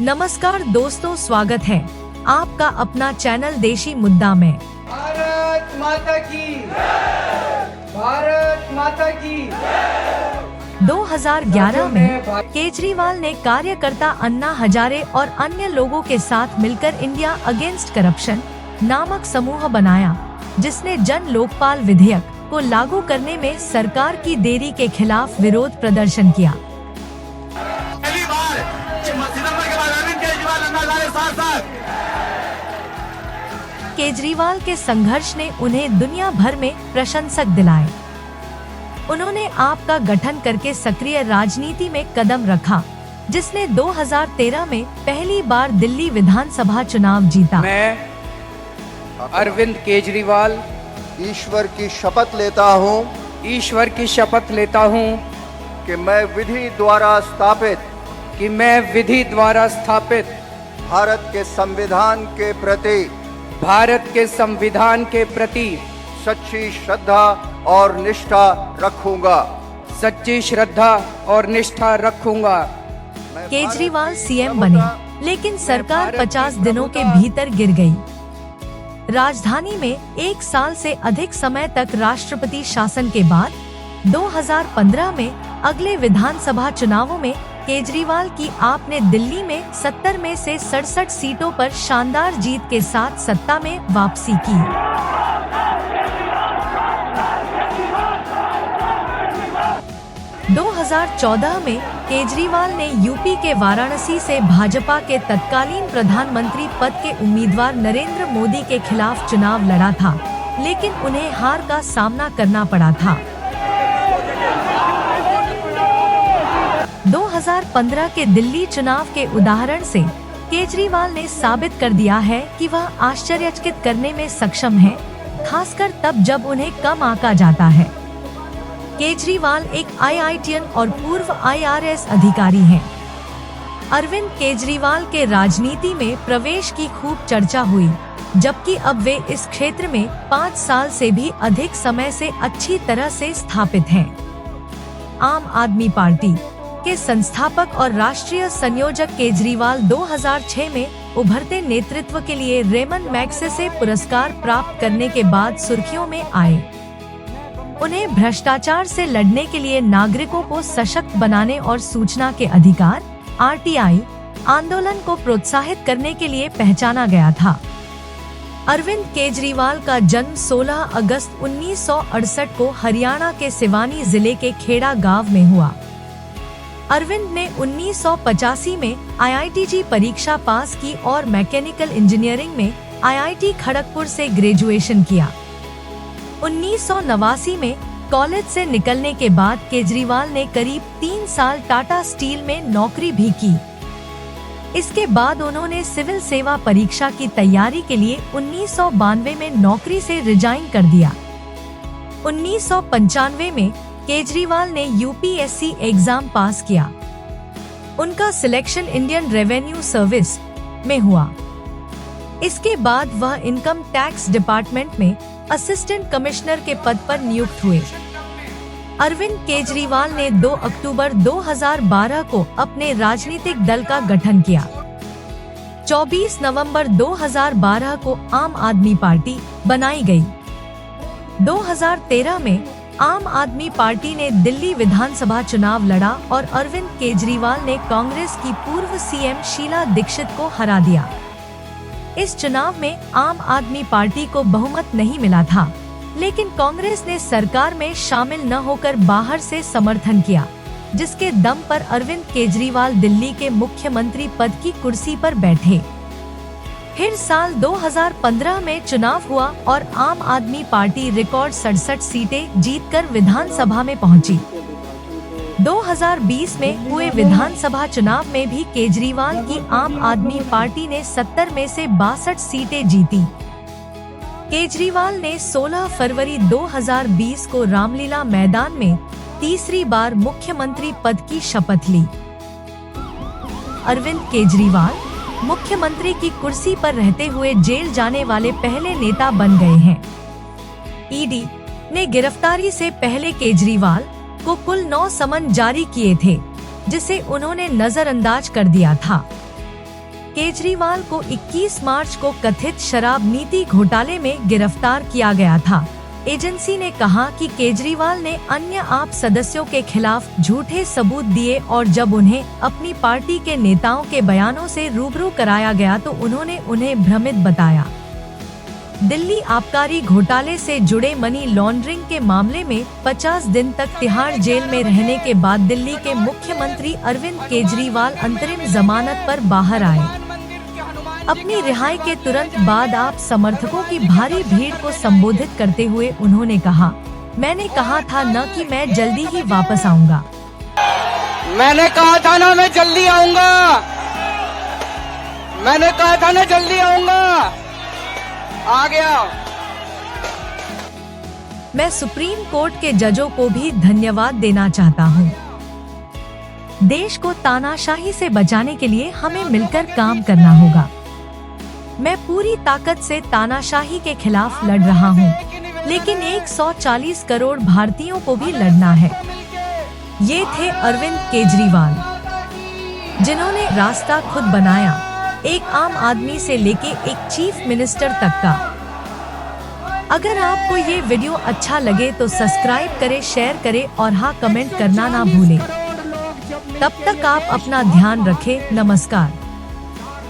नमस्कार दोस्तों, स्वागत है आपका अपना चैनल देशी मुद्दा में। भारत माता की, भारत माता की। 2011 में केजरीवाल ने कार्यकर्ता अन्ना हजारे और अन्य लोगों के साथ मिलकर इंडिया अगेंस्ट करप्शन नामक समूह बनाया, जिसने जन लोकपाल विधेयक को लागू करने में सरकार की देरी के खिलाफ विरोध प्रदर्शन किया। केजरीवाल के संघर्ष ने उन्हें दुनिया भर में प्रशंसक दिलाए। उन्होंने आप का गठन करके सक्रिय राजनीति में कदम रखा, जिसने 2013 में पहली बार दिल्ली विधानसभा चुनाव जीता। मैं अरविंद केजरीवाल ईश्वर की शपथ लेता हूँ कि मैं विधि द्वारा स्थापित भारत के संविधान के प्रति सच्ची श्रद्धा और निष्ठा रखूंगा। केजरीवाल सीएम बने, लेकिन सरकार 50 दिनों के भीतर गिर गई। राजधानी में 1 साल से अधिक समय तक राष्ट्रपति शासन के बाद 2015 में अगले विधानसभा चुनावों में केजरीवाल की आप ने दिल्ली में 70 में से 67 सीटों पर शानदार जीत के साथ सत्ता में वापसी की। दो 2014 में केजरीवाल ने यूपी के वाराणसी से भाजपा के तत्कालीन प्रधानमंत्री पद के उम्मीदवार नरेंद्र मोदी के खिलाफ चुनाव लड़ा था, लेकिन उन्हें हार का सामना करना पड़ा था। 2015 के दिल्ली चुनाव के उदाहरण से केजरीवाल ने साबित कर दिया है कि वह आश्चर्यचकित करने में सक्षम है, खासकर तब जब उन्हें कम आंका जाता है। केजरीवाल एक IITian और पूर्व IRS अधिकारी हैं। अरविंद केजरीवाल के राजनीति में प्रवेश की खूब चर्चा हुई, जबकि अब वे इस क्षेत्र में 5 साल से भी अधिक समय से अच्छी तरह से स्थापित हैं। आम आदमी पार्टी के संस्थापक और राष्ट्रीय संयोजक केजरीवाल 2006 में उभरते नेतृत्व के लिए रेमन मैग्सेसे पुरस्कार प्राप्त करने के बाद सुर्खियों में आए। उन्हें भ्रष्टाचार से लड़ने के लिए नागरिकों को सशक्त बनाने और सूचना के अधिकार RTI आंदोलन को प्रोत्साहित करने के लिए पहचाना गया था। अरविंद केजरीवाल का जन्म 16 अगस्त 1968 को हरियाणा के सिवानी जिले के खेड़ा गांव में हुआ। अरविंद ने 1985 में IITG परीक्षा पास की और मैकेनिकल इंजीनियरिंग में IIT खड़गपुर से ग्रेजुएशन किया। 1989 में कॉलेज से निकलने के बाद केजरीवाल ने करीब 3 साल टाटा स्टील में नौकरी भी की। इसके बाद उन्होंने सिविल सेवा परीक्षा की तैयारी के लिए 1992 में नौकरी से रिजाइन कर दिया। 1995 में केजरीवाल ने UPSC एग्जाम पास किया। उनका सिलेक्शन इंडियन रेवेन्यू सर्विस में हुआ। इसके बाद वह इनकम टैक्स डिपार्टमेंट में असिस्टेंट कमिश्नर के पद पर नियुक्त हुए। अरविंद केजरीवाल ने 2 अक्टूबर 2012 को अपने राजनीतिक दल का गठन किया। 24 नवंबर 2012 को आम आदमी पार्टी बनाई गई। 2013 में आम आदमी पार्टी ने दिल्ली विधानसभा चुनाव लड़ा और अरविंद केजरीवाल ने कांग्रेस की पूर्व CM शीला दीक्षित को हरा दिया। इस चुनाव में आम आदमी पार्टी को बहुमत नहीं मिला था, लेकिन कांग्रेस ने सरकार में शामिल न होकर बाहर से समर्थन किया, जिसके दम पर अरविंद केजरीवाल दिल्ली के मुख्यमंत्री पद की कुर्सी पर बैठे। फिर साल 2015 में चुनाव हुआ और आम आदमी पार्टी रिकॉर्ड 67 सीटें जीतकर विधानसभा में पहुंची। 2020 में हुए विधानसभा चुनाव में भी केजरीवाल की आम आदमी पार्टी ने 70 में से 62 सीटें जीती। केजरीवाल ने 16 फरवरी 2020 को रामलीला मैदान में तीसरी बार मुख्यमंत्री पद की शपथ ली। अरविंद केजरीवाल मुख्यमंत्री की कुर्सी पर रहते हुए जेल जाने वाले पहले नेता बन गए हैं। ED ने गिरफ्तारी से पहले केजरीवाल को कुल 9 समन जारी किए थे, जिसे उन्होंने नजरअंदाज कर दिया था। केजरीवाल को 21 मार्च को कथित शराब नीति घोटाले में गिरफ्तार किया गया था। एजेंसी ने कहा कि केजरीवाल ने अन्य आप सदस्यों के खिलाफ झूठे सबूत दिए और जब उन्हें अपनी पार्टी के नेताओं के बयानों से रूबरू कराया गया तो उन्होंने उन्हें भ्रमित बताया। दिल्ली आबकारी घोटाले से जुड़े मनी लॉन्ड्रिंग के मामले में 50 दिन तक तिहाड़ जेल में रहने के बाद दिल्ली के मुख्यमंत्री अरविंद केजरीवाल अंतरिम जमानत पर बाहर आए। अपनी रिहाई के तुरंत बाद आप समर्थकों की भारी भीड़ को संबोधित करते हुए उन्होंने कहा, मैंने कहा था न कि मैं जल्दी ही वापस आऊंगा। मैंने कहा था ना मैं जल्दी आऊंगा। मैंने कहा था ना जल्दी आऊंगा। आ गया। मैं सुप्रीम कोर्ट के जजों को भी धन्यवाद देना चाहता हूं। देश को तानाशाही से बचाने के लिए हमें मिलकर काम करना होगा। मैं पूरी ताकत से तानाशाही के खिलाफ लड़ रहा हूं, लेकिन 140 करोड़ भारतीयों को भी लड़ना है। ये थे अरविंद केजरीवाल, जिन्होंने रास्ता खुद बनाया, एक आम आदमी से लेके एक चीफ मिनिस्टर तक का। अगर आपको ये वीडियो अच्छा लगे तो सब्सक्राइब करें, शेयर करें और हाँ कमेंट करना ना भूलें। तब तक आप अपना ध्यान रखें। नमस्कार।